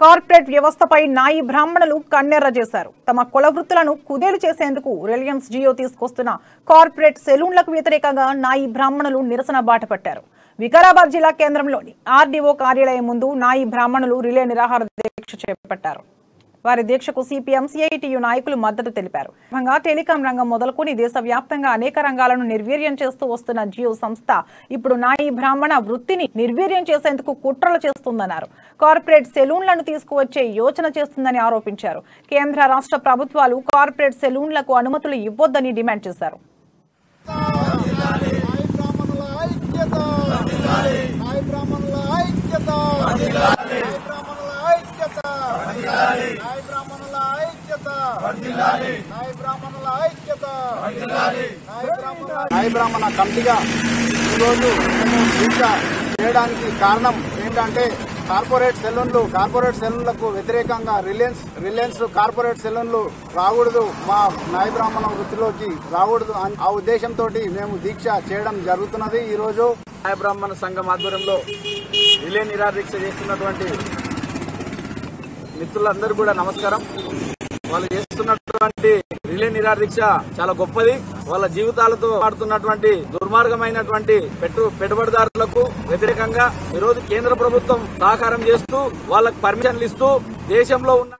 Corporate వ్యవస్థపై నాయి బ్రాహ్మణులు కన్నెర్ర చేశారు. తమ కుల వృత్తులను కుదేలు చేసేందుకు రిలయన్స్ జియో తీసుకొస్తున్న కార్పొరేట్ సెలూన్లకు వ్యతిరేకంగా నాయి బ్రాహ్మణులు నిరసన బాట పట్టారు. వికారాబాద్ జిల్లా కేంద్రంలోని ఆర్డీఓ కార్యాలయం ముందు నాయి బ్రాహ్మణులు రిలే నిరాహార దీక్ష చేపట్టారు. వారి దీక్షకు సిపిఎం సిఐటియు నాయకులు మద్దతు తెలిపారు. టెలికాం రంగం మొదలుకొని దేశవ్యాప్తంగా అనేక రంగాలను నిర్వీర్యం చేస్తూ వస్తున్న జియో సంస్థ ఇప్పుడు నాయి బ్రాహ్మణ వృత్తిని నిర్వీర్యం చేసేందుకు కుట్రలు చేస్తుందన్నారు. కార్పొరేట్ సెలూన్లను తీసుకువచ్చే యోచన చేస్తుందని ఆరోపించారు. కేంద్ర రాష్ట్ర ప్రభుత్వాలు కార్పొరేట్ సెలూన్లకు అనుమతులు ఇవ్వొద్దని డిమాండ్ చేశారు. నాయ బ్రాహ్మణ కమిటీగా ఈరోజు దీక్ష చేయడానికి కారణం ఏంటంటే కార్పొరేట్ సెలూన్లకు వ్యతిరేకంగా రిలయన్స్ కార్పొరేట్ సెలూన్లు రాకూడదు, మా నాయ బ్రాహ్మణ వృత్తిలోకి రాకూడదు ఆ ఉద్దేశంతో మేము దీక్ష చేయడం జరుగుతున్నది. ఈ రోజు నాయ బ్రాహ్మణ సంఘం ఆధ్వర్యంలో రిలే నిరాహార దీక్ష చేస్తున్నటువంటి మిత్రులందరూ కూడా నమస్కారం. వాళ్ళు చేస్తున్నటువంటి రిలే నిరాహార దీక్ష చాలా గొప్పది. వాళ్ళ జీవితాలతో ఆడుతున్నటువంటి దుర్మార్గమైనటువంటి పెట్టుబడిదారులకు వ్యతిరేకంగా ఈరోజు కేంద్ర ప్రభుత్వం సహకారం చేస్తూ వాళ్ళకు పర్మిషన్లు ఇస్తూ దేశంలో ఉన్న